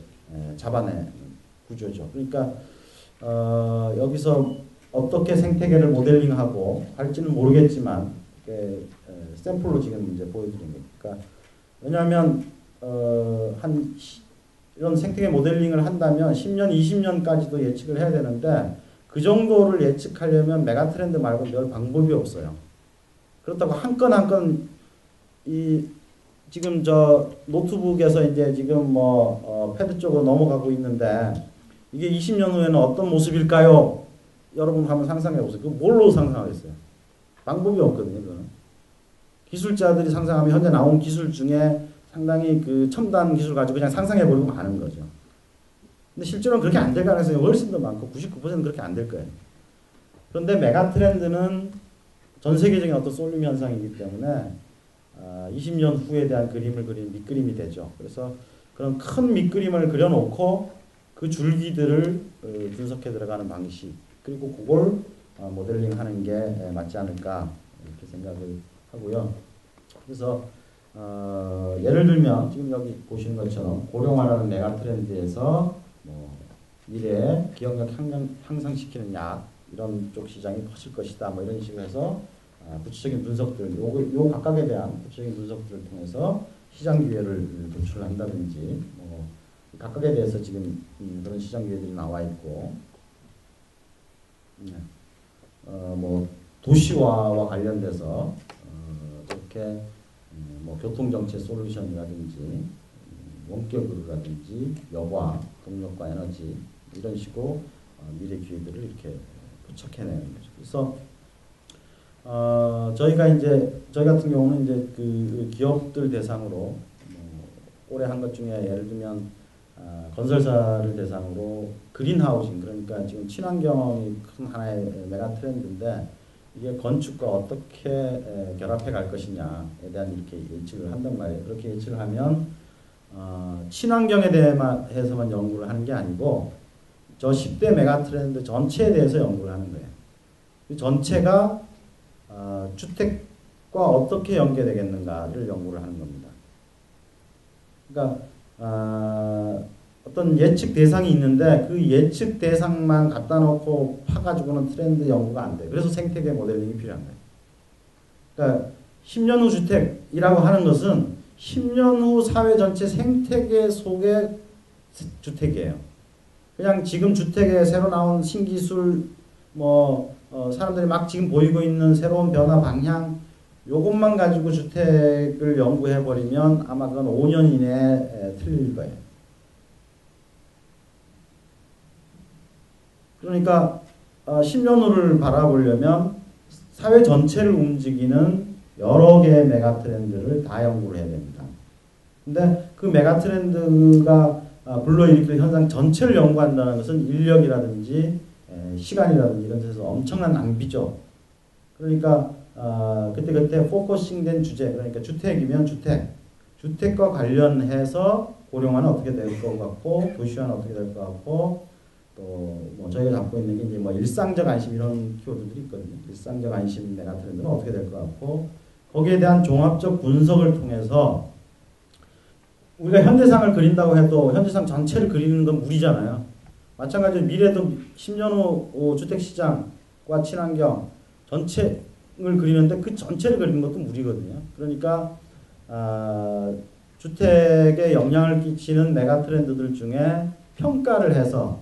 잡아낸 구조죠. 그러니까 여기서 어떻게 생태계를 모델링하고 할지는 모르겠지만 샘플로 지금 이제 보여드린 거니까. 왜냐하면 이런 생태계 모델링을 한다면 10년, 20년까지도 예측을 해야 되는데 그 정도를 예측하려면 메가트렌드 말고 별 방법이 없어요. 그렇다고 한 건 한 건 지금 저 노트북에서 이제 지금 패드 쪽으로 넘어가고 있는데 이게 20년 후에는 어떤 모습일까요? 여러분 한번 상상해 보세요. 그거 뭘로 상상하겠어요? 방법이 없거든요. 그거는. 기술자들이 상상하면 현재 나온 기술 중에 상당히 그 첨단 기술 가지고 그냥 상상해 버리고 마는 거죠. 근데 실제로는 그렇게 안 될 가능성이 훨씬 더 많고 99%는 그렇게 안 될 거예요. 그런데 메가트렌드는 전 세계적인 어떤 쏠림 현상이기 때문에 20년 후에 대한 그림을 그린 밑그림이 되죠. 그래서 그런 큰 밑그림을 그려놓고 그 줄기들을 분석해 들어가는 방식, 그리고 그걸 모델링하는 게 맞지 않을까 이렇게 생각을 하고요. 그래서 예를 들면 지금 여기 보시는 것처럼 고령화라는 메가트렌드에서 미래에 기억력 향상시키는 약 이런 쪽 시장이 커질 것이다. 이런 식으로 해서 구체적인 분석들, 요 각각에 대한 구체적인 분석들을 통해서 시장 기회를 도출한다든지 각각에 대해서 지금 그런 시장 기회들이 나와 있고, 도시화와 관련돼서 이렇게 교통정체 솔루션이라든지 원격으로라든지 여과, 동력과 에너지 이런 식으로 미래 기회들을 이렇게 포착해내는 거죠. 그래서 저희 같은 경우는 이제 그 기업들 대상으로 올해 한 것 중에 예를 들면 건설사를 대상으로 그린하우징, 그러니까 지금 친환경이 큰 하나의 메가 트렌드인데 이게 건축과 어떻게 결합해 갈 것이냐에 대한 이렇게 예측을 한단 말이에요. 그렇게 예측을 하면 친환경에 대해서만 연구를 하는 게 아니고 저 10대 메가 트렌드 전체에 대해서 연구를 하는 거예요. 그 전체가 주택과 어떻게 연계되겠는가를 연구를 하는 겁니다. 그러니까 어떤 예측 대상이 있는데 그 예측 대상만 갖다 놓고 파가지고는 트렌드 연구가 안 돼요. 그래서 생태계 모델링이 필요한 거예요. 그러니까 10년 후 주택이라고 하는 것은 10년 후 사회 전체 생태계 속의 주택이에요. 그냥 지금 주택에 새로 나온 신기술, 사람들이 막 지금 보이고 있는 새로운 변화 방향, 요것만 가지고 주택을 연구해버리면 아마 그건 5년 이내에 틀릴 거예요. 그러니까 10년 후를 바라보려면 사회 전체를 움직이는 여러 개의 메가트렌드를 다 연구를 해야 됩니다. 근데 그 메가트렌드가 불러일으킬 현상 전체를 연구한다는 것은 인력이라든지 시간이라든지 이런 데서 엄청난 낭비죠. 그러니까 그때 포커싱된 주제, 그러니까 주택이면 주택과 관련해서 고령화는 어떻게 될 것 같고 도시화는 어떻게 될 것 같고 또 저희가 갖고 있는 게 이제 일상적 안심 이런 키워드들이 있거든요. 일상적 안심 메가트렌드는 어떻게 될 것 같고 거기에 대한 종합적 분석을 통해서 우리가 현대상을 그린다고 해도 현대상 전체를 그리는 건 무리잖아요. 마찬가지로 미래도 10년 후 주택시장과 친환경 전체를 그리는데 그 전체를 그리는 것도 무리거든요. 그러니까 주택에 영향을 끼치는 메가트렌드들 중에 평가를 해서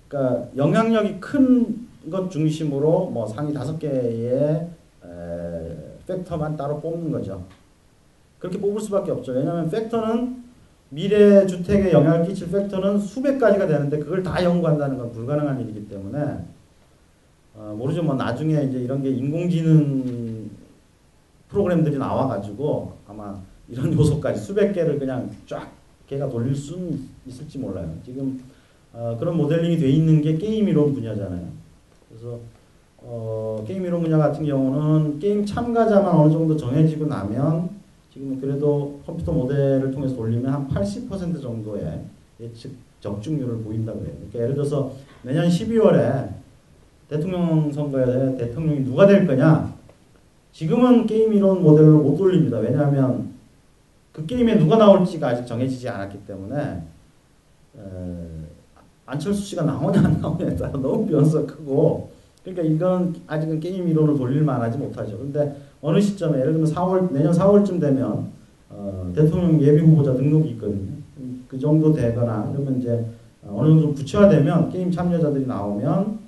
그러니까 영향력이 큰 것 중심으로 상위 5개의 팩터만 따로 뽑는 거죠. 그렇게 뽑을 수밖에 없죠. 왜냐하면 팩터는 미래 주택에 영향을 끼칠 팩터는 수백 가지가 되는데 그걸 다 연구한다는 건 불가능한 일이기 때문에 모르죠. 나중에 이제 이런 게 인공지능 프로그램들이 나와가지고 아마 이런 요소까지 수백 개를 그냥 쫙 걔가 돌릴 수는 있을지 몰라요. 지금 그런 모델링이 돼 있는 게 게임 이론 분야잖아요. 그래서 게임 이론 분야 같은 경우는 게임 참가자만 어느 정도 정해지고 나면 지금 그래도 컴퓨터 모델을 통해서 돌리면 한 80% 정도의 예측 적중률을 보인다고 해요. 그러니까 예를 들어서 내년 12월에 대통령 선거에 대통령이 누가 될 거냐? 지금은 게임 이론 모델로 못 돌립니다. 왜냐하면 그 게임에 누가 나올지가 아직 정해지지 않았기 때문에 안철수 씨가 나오냐 안 나오냐에 따라 너무 변수가 크고 그러니까 이건 아직은 게임 이론을 돌릴 만하지 못하죠. 근데 어느 시점에 예를 들면 내년 4월쯤 되면 대통령 예비 후보자 등록이 있거든요. 그 정도 되거나 그러면 이제 어느 정도 구체화되면 게임 참여자들이 나오면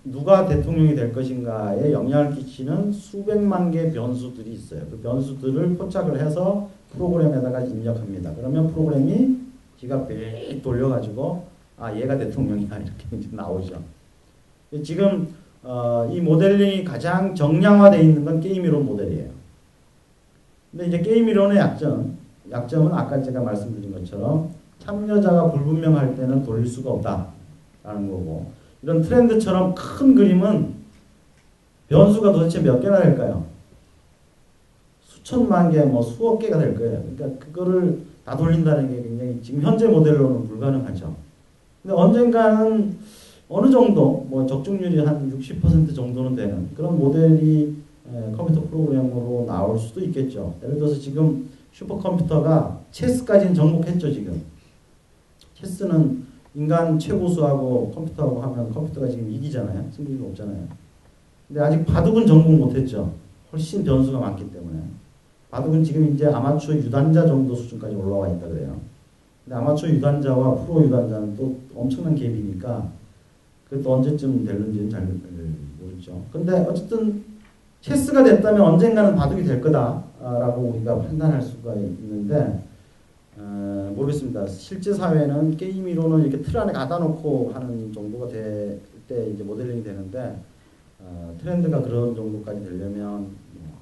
누가 대통령이 될 것인가에 영향을 끼치는 수백만 개의 변수들이 있어요. 그 변수들을 포착을 해서 프로그램에다가 입력합니다. 그러면 프로그램이 지가 빽 돌려가지고 얘가 대통령이야 이렇게 이제 나오죠. 지금 이 모델링이 가장 정량화되어 있는 건 게임 이론 모델이에요. 근데 이제 게임 이론의 약점은 아까 제가 말씀드린 것처럼 참여자가 불분명할 때는 돌릴 수가 없다라는 거고, 이런 트렌드처럼 큰 그림은 변수가 도대체 몇 개나 될까요? 수천만 개, 뭐 수억 개가 될 거예요. 그러니까 그거를 다 돌린다는 게 굉장히 지금 현재 모델로는 불가능하죠. 근데 언젠가는 어느 정도 뭐 적중률이 한 60% 정도는 되는 그런 모델이 컴퓨터 프로그램으로 나올 수도 있겠죠. 예를 들어서 지금 슈퍼컴퓨터가 체스까지는 정복했죠. 지금 체스는 인간 최고수하고 컴퓨터하고 하면 컴퓨터가 지금 이기잖아요. 승률이 높잖아요. 근데 아직 바둑은 정복 못했죠. 훨씬 변수가 많기 때문에. 바둑은 지금 이제 아마추어 유단자 정도 수준까지 올라와 있다 그래요. 근데 아마추어 유단자와 프로 유단자는 또 엄청난 갭이니까 그것도 언제쯤 될는지는 잘 모르죠. 근데 어쨌든 체스가 됐다면 언젠가는 바둑이 될 거다라고 우리가 판단할 수가 있는데 모르겠습니다. 실제 사회는 게임 이론을 이렇게 틀 안에 갖다 놓고 하는 정도가 될 때 이제 모델링이 되는데 트렌드가 그런 정도까지 되려면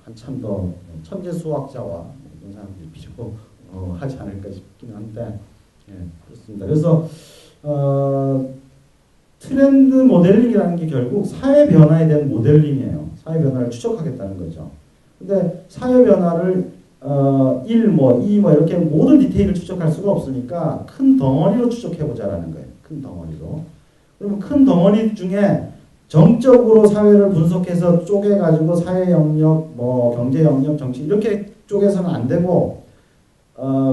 한참 더 천재 수학자와 이런 사람들이 필요하지 않을까 싶긴 한데 그렇습니다. 그래서 트렌드 모델링이라는 게 결국 사회 변화에 대한 모델링이에요. 사회 변화를 추적하겠다는 거죠. 근데 사회 변화를 1, 2 이렇게 모든 디테일을 추적할 수가 없으니까 큰 덩어리로 추적해보자라는 거예요. 큰 덩어리로. 그러면 큰 덩어리 중에 정적으로 사회를 분석해서 쪼개가지고 사회 영역, 경제 영역, 정치 이렇게 쪼개서는 안 되고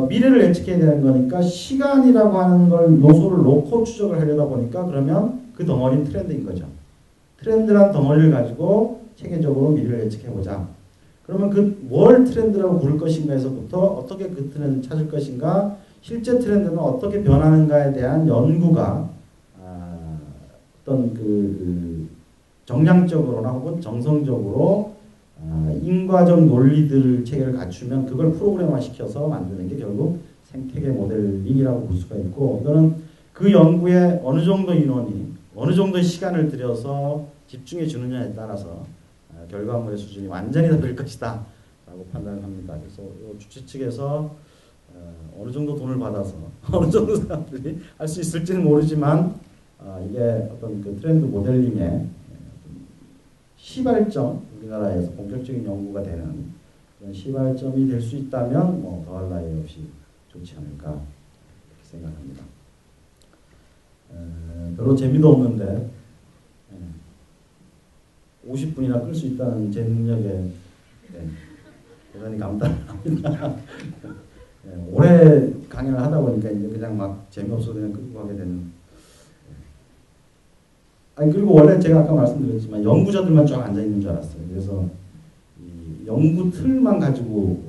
미래를 예측해야 되는 거니까 시간이라고 하는 걸 요소를 놓고 추적을 하려다 보니까 그러면 그 덩어리는 트렌드인 거죠. 트렌드란 덩어리를 가지고 체계적으로 미래를 예측해보자. 그러면 그 뭘 트렌드라고 부를 것인가에서부터 어떻게 그 트렌드를 찾을 것인가, 실제 트렌드는 어떻게 변하는가에 대한 연구가 어떤 그 정량적으로나 혹은 정성적으로 인과적 논리들 체계를 갖추면 그걸 프로그램화 시켜서 만드는 게 결국 생태계 모델링이라고 볼 수가 있고, 이거는 그 연구에 어느 정도 인원이 어느 정도의 시간을 들여서 집중해 주느냐에 따라서 결과물의 수준이 완전히 다를 것이다 라고 판단을 합니다. 그래서 주최 측에서 어느 정도 돈을 받아서 어느 정도 사람들이 할 수 있을지는 모르지만 이게 어떤 그 트렌드 모델링의 시발점, 우리나라에서 본격적인 연구가 되는 그런 시발점이 될 수 있다면 더할 나위 없이 좋지 않을까 이렇게 생각합니다. 별로 재미도 없는데 50분이나 끌 수 있다는 제 능력에 대단히 감탄합니다. 오래 강연을 하다 보니까 이제 그냥 막 재미없어서 그냥 끌고 가게 되는. 그리고 원래 제가 아까 말씀드렸지만 연구자들만 쫙 앉아 있는 줄 알았어요. 그래서 이 연구 틀만 가지고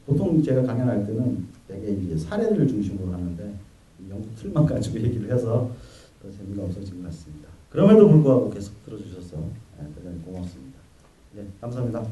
보통 제가 강연할 때는 되게 이제 사례들을 중심으로 하는데 연구 틀만 가지고 얘기를 해서 더 재미가 없어진 것 같습니다. 그럼에도 불구하고 계속 들어주셔서 대단히 고맙습니다. 네, 감사합니다.